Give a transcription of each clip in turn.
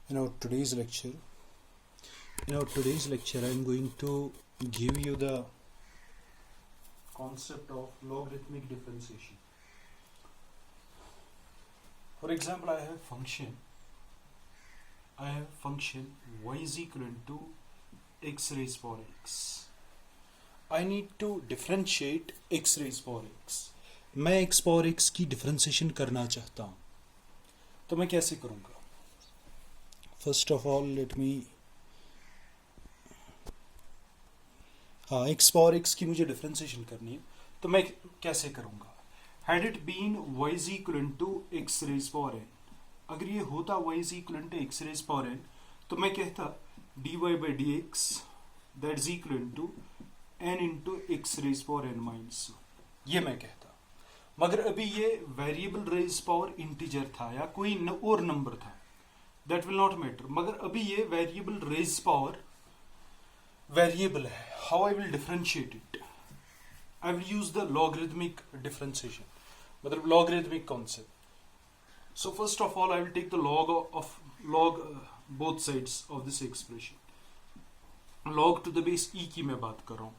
In our today's lecture I am going to give you the concept of logarithmic differentiation. For example, I have function y is equivalent to x raised power x. I need to differentiate x raised power x. मैं x power x की differentiation करना चाहता हूँ, तो मैं कैसे करूँगा? First of all let me x power x की मुझे डिफरेंशिएशन करनी है, तो मैं कैसे करूँगा? Had it been y is equal to x raise power n, अगर ये होता y is equal to x raise power n, तो मैं कहता dy by dx that is equal to n into x raise power n minus, ये मैं कहता. मगर अभी ये वेरिएबल रेज पावर इंटीजर था या कोई और नंबर था, दैट विल नॉट मैटर. मगर अभी ये वेरिएबल रेज पावर वेरिएबल है. How I will differentiate it? I will use the logarithmic differentiation, मतलब logarithmic concept. So first of all I will take the log both sides of this expression. log to the base e की मैं बात कर रहा हूं.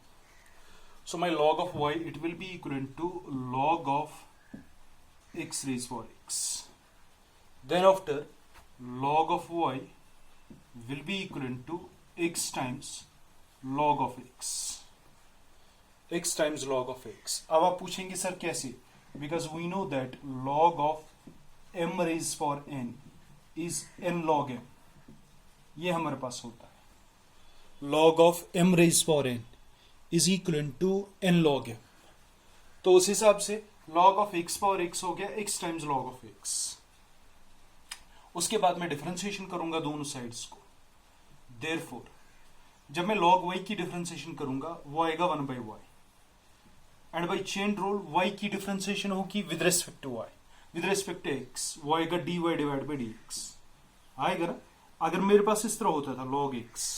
So my log of y, it will be equivalent to log of x raised power x. Then after, log of y will be equivalent to x times log of x. x times log of x. अब आप पूछेंगे sir कैसे? Because we know that log of m raised power n is n log m. ये हमारे पास होता है. Log of m raised power n is equal to n log m. तो उस हिसाब से log of x power x हो गया x times log of x. उसके बाद मैं डिफरेंशिएशन करूंगा दोनों साइड्स को. देयरफॉर जब मैं लॉग वाई की डिफरेंशिएशन करूंगा वो आएगा 1 by y, and by chain rule y की डिफरेंशिएशन होगी with respect to y, with respect to x, वो आएगा d y divide by d x आएगा ना. अगर मेरे पास इस तरह होता था लॉग एक्स,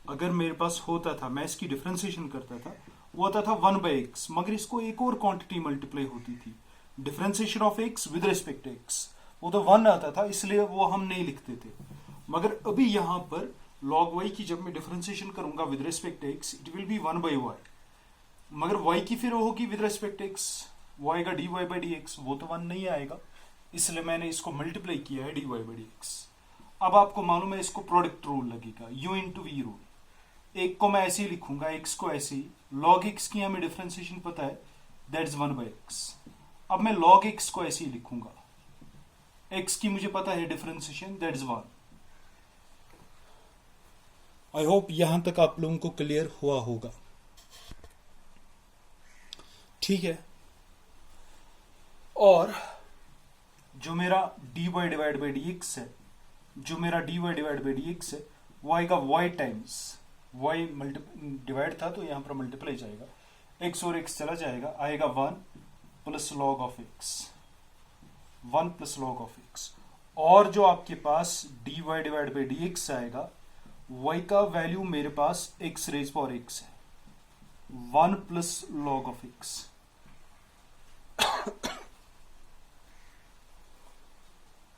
अगर मेरे पास होता था, मैं इसकी डिफरेंशिएशन करता था, वो होता था 1 बाई एक्स, मगर इसको एक और क्वांटिटी मल्टीप्लाई होती थी, differentiation of x with respect to x, वो तो 1 आता था, इसलिए वो हम नहीं लिखते थे. मगर अभी यहां पर log y की जब मैं डिफरेंशिएशन करूंगा with respect to x, it will be 1 by y. मगर y की फिर होगी विद रिस्पेक्ट टू एक्स, वो आएगा d y by d x, वो तो 1 नहीं आएगा, इसलिए मैंने इसको मल्टीप्लाई किया है d y by d x. अब आपको मालूम है इसको प्रोडक्ट रूल लगेगा, u इंटू वी रूल. एक को मैं ऐसे ही लिखूंगा, एक्स को ऐसे ही. log x की हमें डिफरेंशिएशन पता है, दैट इज 1 बाई एक्स. अब मैं log x को ऐसे ही लिखूंगा, x की मुझे पता है differentiation, that is 1. I hope यहां तक आप लोगों को क्लियर हुआ होगा. ठीक है. और जो मेरा dy divide by d x है, जो मेरा dy divide by d x है, वो आएगा y टाइम्स y डिवाइड था तो यहां पर मल्टीप्लाई जाएगा, x और x चला जाएगा, आएगा 1 plus log of x, 1 plus log of x. और जो आपके पास dy divide by d x आएगा, y का वैल्यू मेरे पास x रेज पावर x है, 1 plus log of x.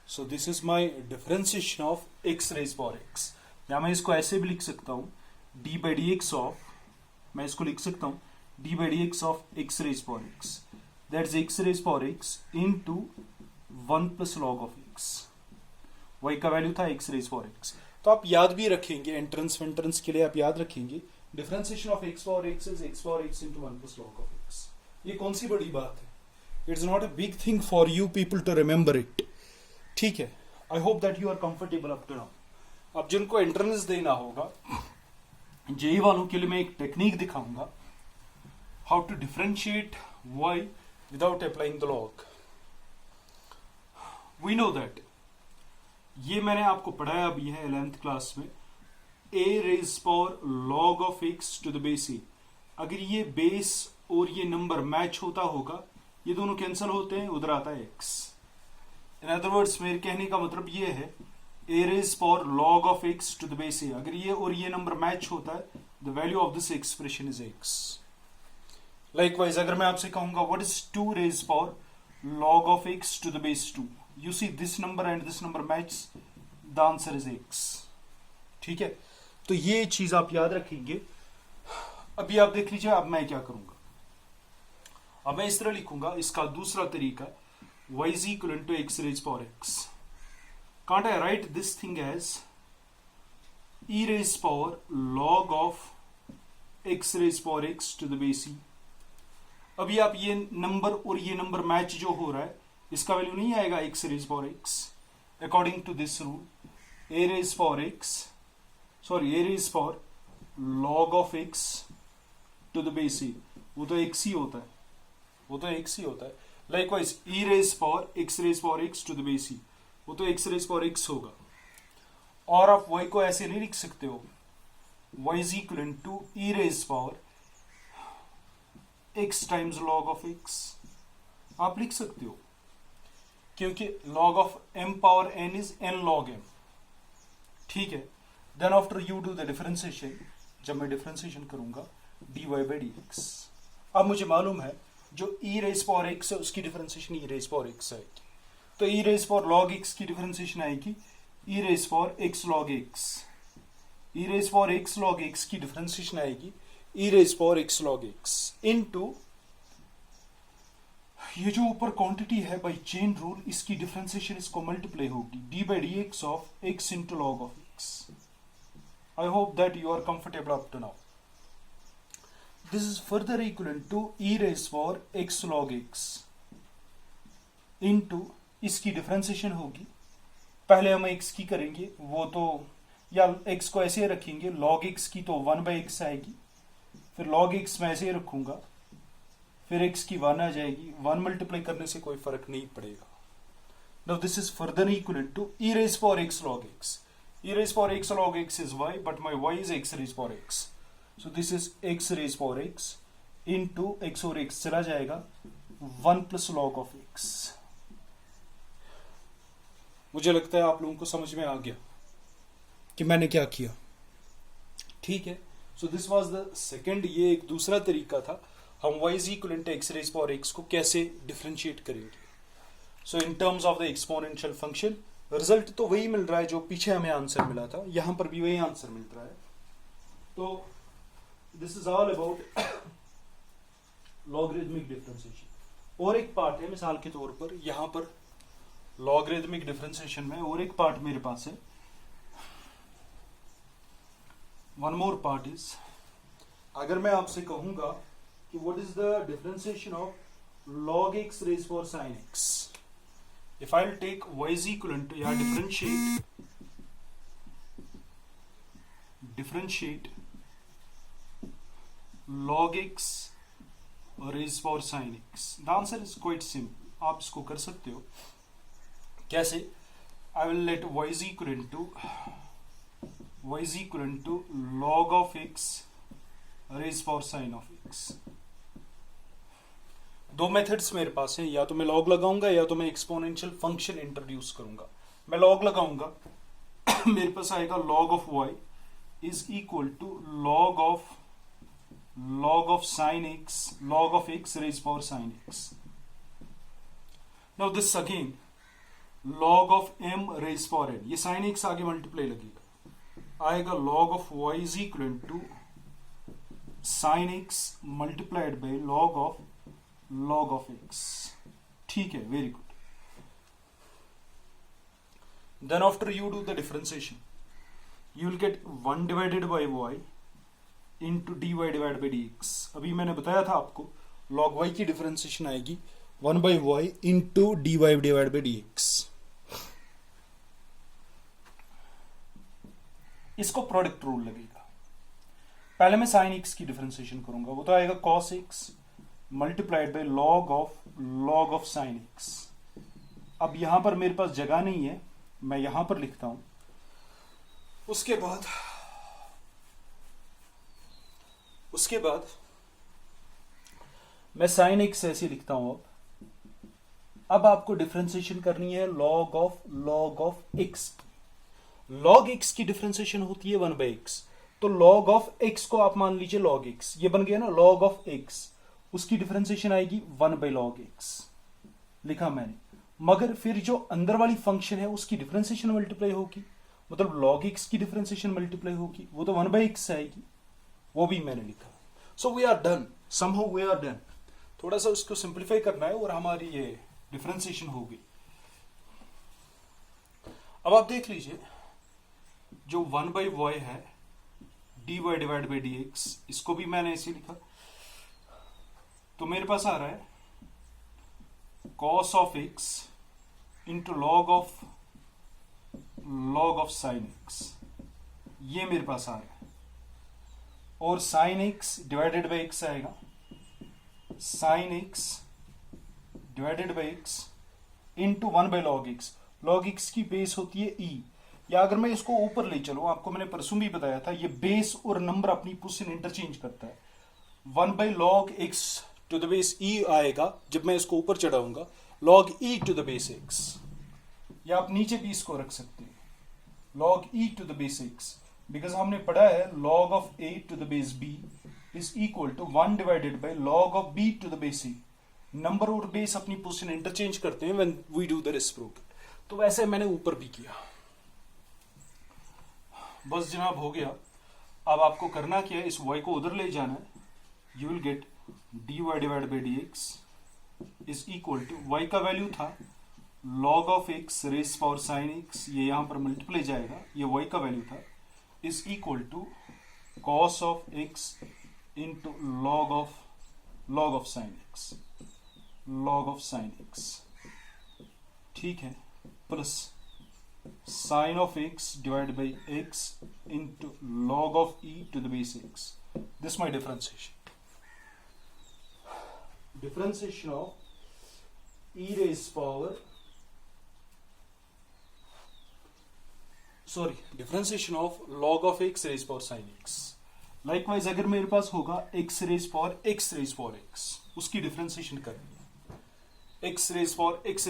So this is my differentiation of x raise power x. या मैं इसको ऐसे भी लिख सकता हूं, d by d x of, मैं इसको लिख सकता हूं d by d x of x raise power x, that is x raise power x into 1 plus log of x. Y का वैल्यू था एक्स रेज पावर एक्स. तो आप याद भी रखेंगे, एंट्रेंस वेंट्रेंस के लिए आप याद रखेंगे, differentiation of x power x is x power x into 1 plus log of x. ये कौन सी बड़ी बात है? It's not a big thing for you people to remember it. ठीक है. I hope that you are comfortable up to now. अब जिनको एंट्रेंस देना होगा, जेई वालों के लिए मैं एक टेक्निक दिखाऊंगा, how to differentiate y without applying the log. We know that, ये मैंने आपको पढ़ाया अभी है 11th क्लास में, a raise power log of x to the base a. अगर ये बेस और ये नंबर मैच होता होगा, ये दोनों कैंसिल होते हैं, उधर आता है x. इन अदर वर्ड्स मेरे कहने का मतलब ये है, a raised power log of x to the base a. अगर ये और ये नंबर मैच होता है, the value of this expression is x. Likewise, अगर मैं आपसे कहूंगा what is 2 raised power log of x to the base 2, you see this number and this number match, the answer is x। ठीक है, तो ये चीज आप याद रखेंगे। अभी आप देख लीजिए, अब मैं क्या करूंगा, अब मैं इस तरह लिखूंगा, इसका दूसरा तरीका y is equivalent to x raised power x. Can't I write this thing as e raised power log of x raised power x to the base e? अभी आप ये नंबर और ये नंबर मैच जो हो रहा है, इसका वैल्यू नहीं आएगा x raised power x according to this rule. a raised power x, sorry a raised power log of x to the base e, वो तो x ही होता है, वो तो x ही होता है। Likewise, e raised power x raised power x to the base e, वो तो x raised power x होगा। और आप y को ऐसे नहीं लिख सकते हो, y is equivalent to e raised power x times log of x, आप लिख सकते हो, क्योंकि log of m power n is n log m। ठीक है, then after you do the differentiation, जब मैं डिफरेंशिएशन करूंगा dy by dx, अब मुझे मालूम है जो e रेज पावर x है उसकी differentiation e raise power x आएगी, तो e raise power log x की डिफरेंशिएशन आएगी e raise power x log x, e raise power x log x की डिफरेंशिएशन आएगी e raise power x log x into ये जो ऊपर quantity है बाय चेन रूल, इसकी डिफरेंशिएशन इसको मल्टीप्लाई होगी d by dx of x into log of x। I hope that you are comfortable up to now. This is further equivalent to e raised power x log x into इसकी differentiation होगी, पहले हम x की करेंगे, वो तो या x को ऐसे रखेंगे, log x की तो 1 by x आएगी, फिर log x मैं ऐसे रखूंगा, फिर x की 1 आ जाएगी, 1 मल्टीप्लाई करने से कोई फर्क नहीं पड़ेगा। Now this is further equivalent to e raised power x log x. e raised power x log x is y, but my y is x raised power x. So this is x raised power x into x और x चला जाएगा 1 plus log of x। मुझे लगता है आप लोगों को समझ में आ गया कि मैंने क्या किया। ठीक है, so this was the second, ये एक दूसरा तरीका था, हम y is equivalent to x raised power x को कैसे डिफरेंशिएट करेंगे। So in terms of the exponential function, result तो वही मिल रहा है जो पीछे हमें आंसर मिला था, यहां पर भी वही आंसर मिल रहा है। तो this is all about logarithmic differentiation. और एक पार्ट है, मिसाल के तौर पर यहां पर लॉगरिथमिक डिफरेंशिएशन में और एक पार्ट मेरे पास है, वन मोर पार्ट इज, अगर मैं आपसे कहूंगा कि what is the differentiation of log x raised power sin x, if I'll take y is equivalent to, या differentiate log x raised power sin x, the answer is quite simple, आप इसको कर सकते हो। कैसे? I will let y is equivalent to log of x raised power sin of x। दो methods मेरे पास है, या तो मैं लॉग लगाऊंगा या तो मैं एक्सपोनेंशियल फंक्शन इंट्रोड्यूस करूंगा। मैं लॉग लगाऊंगा मेरे पास आएगा log of y is equal to log of sin x, log of x raised power sin x। now this again log of m raised power n, ये sin x आगे multiply लगेगा, आएगा log of y is equal to sin x multiplied by log of x। ठीक है, very good. Then after you do the differentiation, you will get 1 divided by y into dy divided by dx। अभी मैंने बताया था आपको log y की differentiation आएगी 1 by y into dy divided by dx। इसको प्रोडक्ट रूल लगेगा। पहले मैं sin x की डिफरेंशिएशन करूंगा, वो तो आएगा cos x multiplied by log of sin x। अब यहां पर मेरे पास जगह नहीं है, मैं यहां पर लिखता हूं। उसके बाद मैं sin x ऐसे लिखता हूं। अब आपको डिफरेंशिएशन करनी है log of x। log x की डिफरेंशिएशन होती है 1 by x, तो log of x को आप मान लीजिए log x, ये बन गया ना log of x, उसकी डिफरेंशिएशन आएगी 1 by log x, लिखा मैंने। मगर फिर जो अंदर वाली फंक्शन है उसकी डिफरेंशिएशन मल्टीप्लाई होगी, मतलब log x की डिफरेंशिएशन मल्टीप्लाई होगी, वो तो 1/x आएगी, वो भी मैंने लिखा। So we are done, somehow we are done. थोड़ा सा उसको सिंप्लीफाई करना है और हमारी ये डिफरेंशिएशन होगी। अब आप देख लीजिए, जो 1/y है dy डिवाइड बाई dx, इसको भी मैंने ऐसे लिखा, तो मेरे पास आ रहा है cos of x into log of sin x, ये मेरे पास आ रहा है। और sin x divided by x आएगा, sin x divided by x into 1/log x। log x की बेस होती है e, या अगर मैं इसको ऊपर ले चलूं, आपको मैंने परसों भी बताया था, ये बेस और नंबर अपनी पोजीशन इंटरचेंज करता है। 1/log x to the base e आएगा जब मैं इसको ऊपर चढ़ाऊंगा, log e to the base x, या आप नीचे भी इसको रख सकते हैं, log e to the base x, because हमने पढ़ा है log of a to the base b is equal to 1 divided by log of b to the base e। Number और बेस अपनी पोजीशन इंटरचेंज करते हैं when we do the reciprocal. तो वैसे मैंने ऊपर भी किया। बस जनाब हो गया। अब आपको करना क्या है, इस y को उधर ले जाना है। You will get dy divide by dx is equal to, y का वैल्यू था log of x raise power sin x, ये यहां पर मल्टीप्लाई जाएगा, ये y का वैल्यू था, is equal to cos of x into log of sin x, log of sin x, ठीक है, plus sin of x divide by x into log of e to the base x। This my differentiation of e raise power, sorry, differentiation of log of x raise power sin x। Likewise अगर मेरे पास होगा x raise power x, उसकी differentiation करनी है, x raise power x,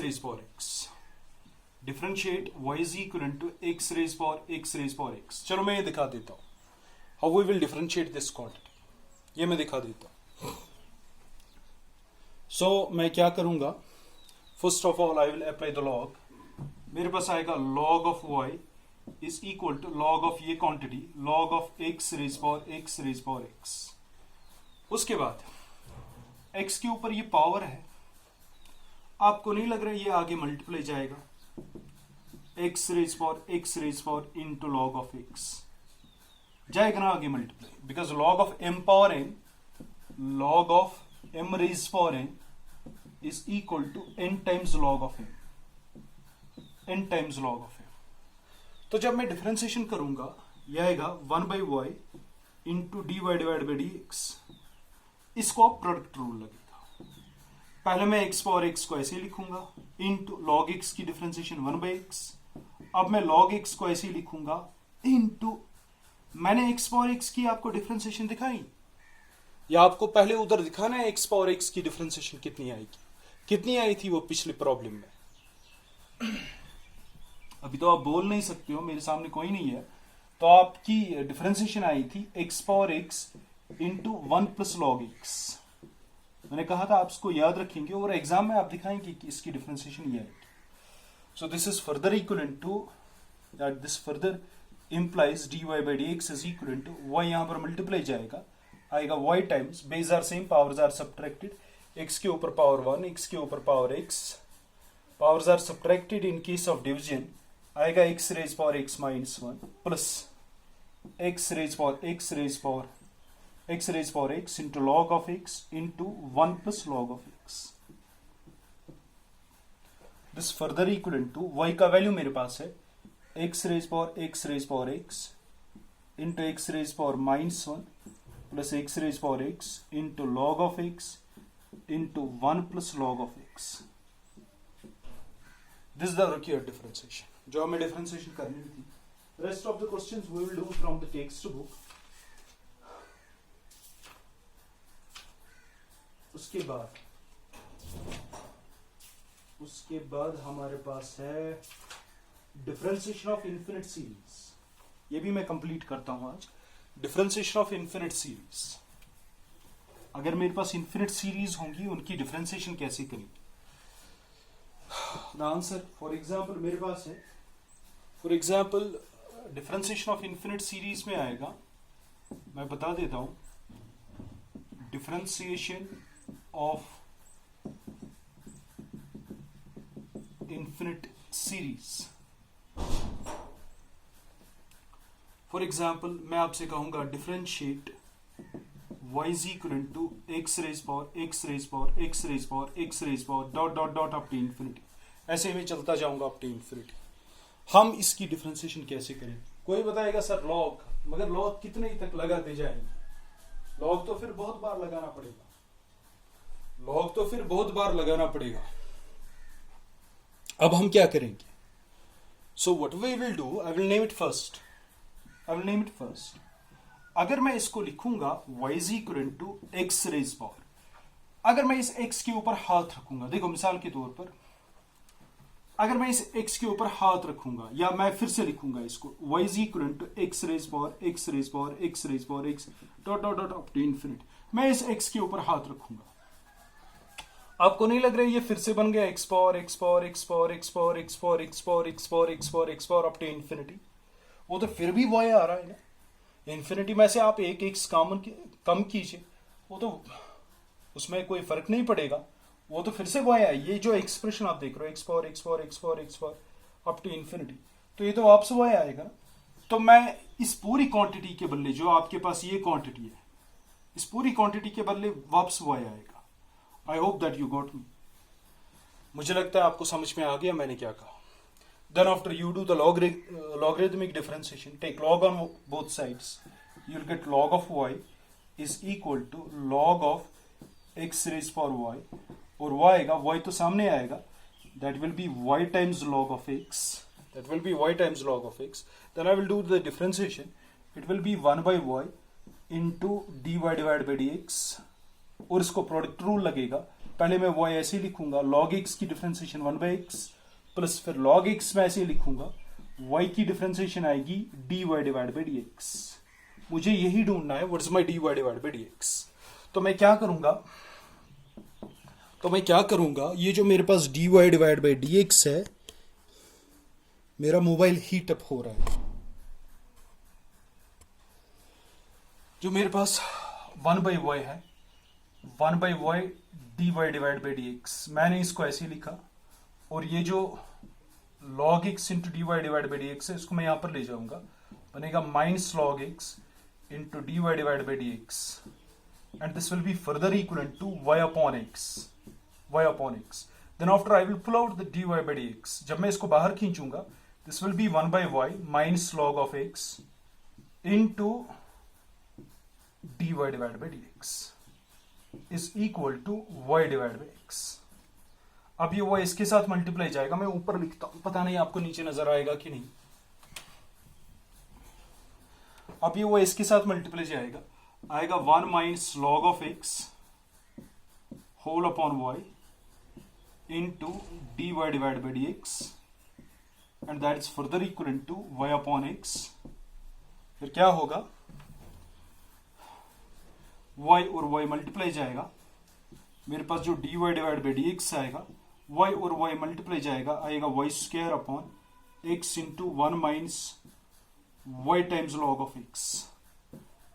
differentiate y is equal to x raise power x। चलो मैं ये दिखा देता हूं, how we will differentiate this quantity, ये मैं दिखा देता हूं। सो मैं क्या करूंगा, first of all I will apply the log. मेरे पास आएगा log of y is equal to log of ये quantity, log of x raise power x। उसके बाद x के ऊपर ये पावर है, आपको नहीं लग रहा है ये आगे मल्टीप्लाई जाएगा, x raise power into log of x जाएगा ना आगे multiply, because log of m power n, log of m raise power n is equal to n times log of m। तो जब मैं डिफरेंशिएशन करूंगा, यह आएगा 1/y into dy divide by dx। इसको आप प्रोडक्ट रूल लगेगा, पहले मैं x पावर x को ऐसे लिखूंगा इंटू log x की डिफरेंशिएशन 1/x। अब मैं log x को ऐसे लिखूंगा इंटू, मैंने x पावर x की आपको डिफरेंशिएशन दिखाई, या आपको पहले उधर दिखाना है x पावर x की डिफरेंशिएशन कितनी आएगी, कितनी आई थी वो पिछले प्रॉब्लम में। अभी तो आप बोल नहीं सकते हो, मेरे सामने कोई नहीं है, तो आपकी डिफरेंशिएशन आई थी x power x into 1 plus log x। मैंने कहा था आप इसको याद रखेंगे और एग्जाम में आप दिखाएंगे कि इसकी डिफरेंशिएशन ये आएगी। So this is further equivalent to that, this further implies dy by dx is equivalent to, y यहां पर मल्टीप्लाई जाएगा, आएगा y times, base are same, powers are subtracted, x के ऊपर पावर 1, x के ऊपर power x, powers are subtracted in case of division, आएगा x raise power x minus 1 plus x raise power x into log of x into 1 plus log of x। This further equivalent to, y का value मेरे पास है x raise power x into x raise power minus 1 plus x raise power x into log of x into 1 plus log of x। This the required differentiation जो हमें differentiation करनी थी। Rest of the questions we will do from the text book. उसके बाद हमारे पास है differentiation of infinite series, ये भी मैं कंप्लीट करता हूं आज। डिफरेंशिएशन ऑफ इनफिनिट सीरीज, अगर मेरे पास इनफिनिट सीरीज होंगी उनकी डिफरेंशिएशन कैसे करेंगे। द आंसर, फॉर एग्जाम्पल मेरे पास है, for example differentiation of infinite series में आएगा, मैं बता देता हूं, differentiation of infinite series. For example मैं आपसे कहूंगा differentiate y is equivalent to x raised power x raised power x raised power x raised power dot dot dot up to infinity. ऐसे में चलता जाऊंगा अप टू इंफिनिटी। हम इसकी differentiation कैसे करें? कोई बताएगा सर लॉग, मगर लॉग कितने तक लगाते जाएंगे? लॉग तो फिर बहुत बार लगाना पड़ेगा, लॉग तो फिर बहुत बार लगाना पड़ेगा। अब हम क्या करेंगे? So what we will do, I will name it first, I will name it first. अगर मैं इसको लिखूंगा y is equal to x raised power, अगर मैं इस x के ऊपर हाथ रखूंगा, देखो मिसाल के तौर पर अगर मैं इस x के ऊपर हाथ रखूंगा, या मैं फिर से लिखूंगा इसको y is equal to x raised power x raised power x raised power x dot dot dot up to infinity, मैं इस x के ऊपर हाथ रखूंगा। आपको नहीं लग रहा है ये फिर से बन गया x power x power x power x power x power x power x power x power x power up to infinity? वो तो फिर भी y आ रहा है ना, इन्फिनिटी में से आप एक एक्स कॉमन कम कीजिए, वो तो उसमें कोई फर्क नहीं पड़ेगा, वो तो फिर से वो है। ये जो एक्सप्रेशन आप देख रहे हो x power x power x power x power up to infinity, तो ये तो वापस वो आएगा ना। तो मैं इस पूरी क्वांटिटी के बदले, जो आपके पास ये क्वांटिटी है, इस पूरी क्वांटिटी के बदले वापस वो आएगा। आई होप दैट यू गॉट मी। मुझे लगता है आपको समझ में आ गया मैंने क्या कहा। Then after you do the logarithmic differentiation, take log on both sides, you'll get log of y is equal to log of x raised power y, और y आएगा, y तो सामने आएगा, that will be y times log of x, that will be y times log of x. Then I will do the differentiation, it will be 1 by y into dy divided by dx, और इसको product rule लगेगा। पहले मैं y ऐसे लिखूंगा, log x की differentiation 1 by x plus फिर log x में ऐसे लिखूंगा, y की डिफरेंशिएशन आएगी dy डिवाइड बाई dx। मुझे यही ढूंढना है, what is my dy divide by dx। तो मैं क्या करूंगा, ये जो मेरे पास dy डिवाइड बाई dx है, मेरा मोबाइल हीट अप हो रहा है, जो मेरे पास 1 by y है, 1 by y dy divide by dx, मैंने इसको ऐसे लिखा, और ये जो log x into dy divide by dx है, इसको मैं यहां पर ले जाऊंगा, बनेगा minus log x into dy divide by dx, and this will be further equal to y upon x। Then after I will pull out the dy by dx। जब मैं इसको बाहर खींचूंगा, this will be 1 by y minus log of x into dy divide by dx is equal to y divide by x। अब ये वो इसके साथ मल्टीप्लाई जाएगा, मैं ऊपर लिखता हूं, पता नहीं आपको नीचे नजर आएगा कि नहीं। अब ये वो इसके साथ मल्टीप्लाई जाएगा, आएगा 1 minus log of x whole upon y into d y divide by d x, and that is further equal to y upon x. फिर क्या होगा, वाई और वाई मल्टीप्लाई जाएगा, मेरे पास जो d y divide by d x आएगा, y और y मल्टीप्लाई जाएगा, आएगा y square upon x into 1 minus y times log of x।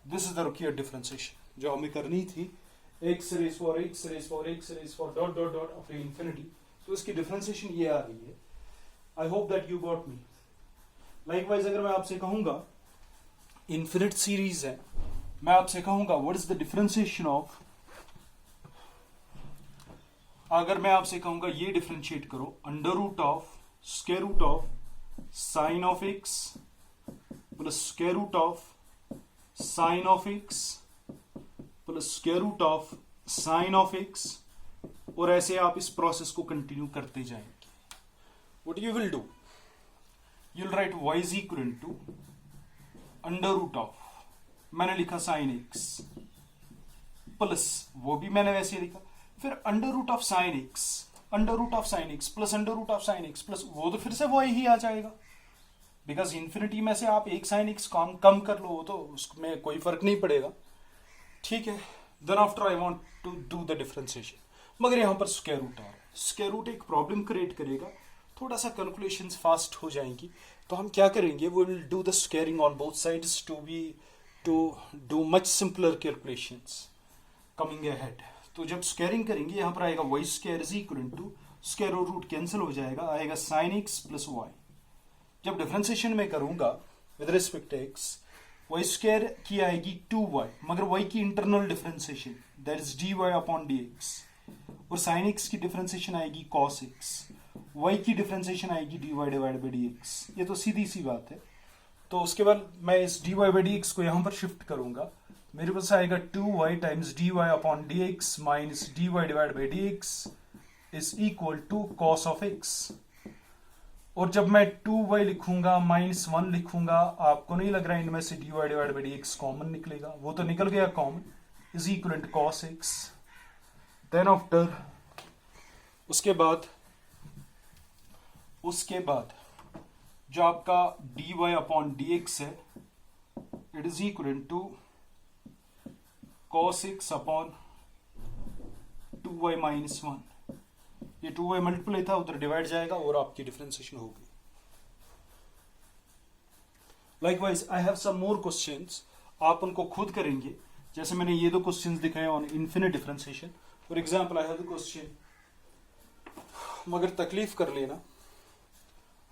This is the required differentiation जो हमें करनी थी, x raise for x raise for x raise for dot dot dot up to infinity. तो इसकी differentiation ये आ रही है। I hope that you got me. Likewise अगर मैं आपसे कहूंगा इन्फिनिट सीरीज है, मैं आपसे कहूंगा what is the differentiation of, अगर मैं आपसे कहूंगा ये डिफरेंशिएट करो, under root of square root of sine of x plus square root of sine of x plus square root of sine of x, और ऐसे आप इस प्रोसेस को कंटिन्यू करते जाएंगे। What you will do, you will write y is equal to under root of, मैंने लिखा sign x plus, वो भी मैंने वैसे लिखा, फिर under root of sine x, under root of sine x plus under root of sine x plus, वो तो फिर से वो ही आ जाएगा, बिकॉज इन्फिनिटी में से आप एक साइन एक्स कम कर लो तो उसमें कोई फर्क नहीं पड़ेगा। ठीक है, then after I want to do the differentiation, मगर यहां पर स्क्वायर रूट आ रहा है। स्क्वायर रूट एक प्रॉब्लम क्रिएट करेगा, थोड़ा सा कैलकुलेशंस फास्ट हो जाएंगी। तो हम क्या करेंगे, we will do the squaring on both sides to do much simpler calculations coming ahead. तो जब स्क्वायरिंग करेंगे यहाँ पर आएगा y square is equal to square और रूट कैंसिल हो जाएगा, आएगा साइन एक्स प्लस वाई। जब डिफरेंशिएशन में करूंगा with respect x, y square की आएगी 2y, मगर y की internal differentiation that is dy upon dx, और साइन एक्स की डिफरेंशिएशन आएगी cos x, y की डिफरेंशिएशन आएगी dy डिवाइड बाई dx। ये तो सीधी सी बात है। तो उसके बाद मैं इस dy बाई dx को यहां पर शिफ्ट करूंगा, मेरे पास आएगा 2y times dy upon dx minus dy divide by dx is equal to cos of x। और जब मैं 2y लिखूंगा माइनस 1 लिखूंगा, आपको नहीं लग रहा है इनमें से dy divide by dx common निकलेगा? वो तो निकल गया common, is equal to cos x। Then after उसके बाद जो आपका dy अपॉन dx है, it is equal to cos x upon 2y minus 1। ये 2y मल्टीप्लाई था, उधर डिवाइड जाएगा और आपकी डिफरेंशिएशन होगी। Likewise I have some more questions, आप उनको खुद करेंगे। जैसे मैंने ये 2 क्वेश्चंस दिखाए on infinite differentiation. For example I have the question, मगर तकलीफ कर लेना,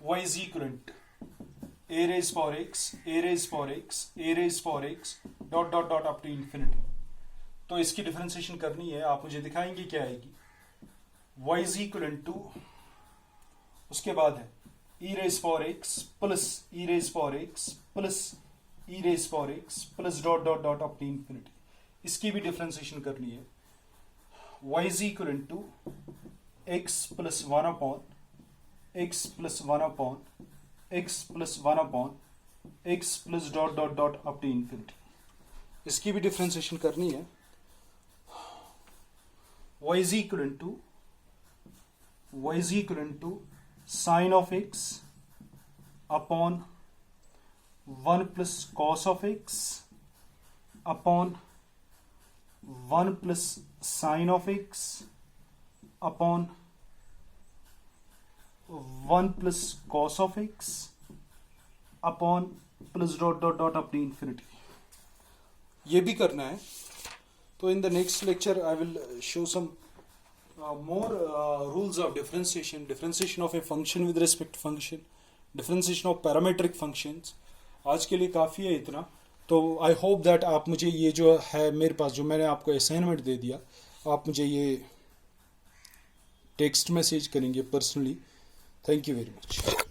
y is equivalent a raised power x, a raised power x, a raised power x dot dot dot up to infinity. तो इसकी differentiation करनी है, आप मुझे दिखाएंगे क्या आएगी। y इज इक्वलेंट टू, उसके बाद है e raised power x plus e raised power x plus e raised power x plus dot dot dot up to infinity. इसकी भी डिफरेंशिएशन करनी है। y is equivalent to x plus 1 upon x plus 1 upon x plus 1 upon x plus dot dot dot up to infinity. इसकी भी differentiation करनी है। y is equal to sine of x upon 1 plus cos of x upon 1 plus sine of x upon 1 plus cos of x upon plus dot dot dot up to infinity. ये भी करना है। तो in the next lecture I will show some more rules of differentiation of a function with respect to function, differentiation of parametric functions। आज के लिए काफ़ी है इतना। तो आई होप दैट आप मुझे ये जो है मेरे पास, जो मैंने आपको असाइनमेंट दे दिया, आप मुझे ये टेक्स्ट मैसेज करेंगे personally. Thank you very much.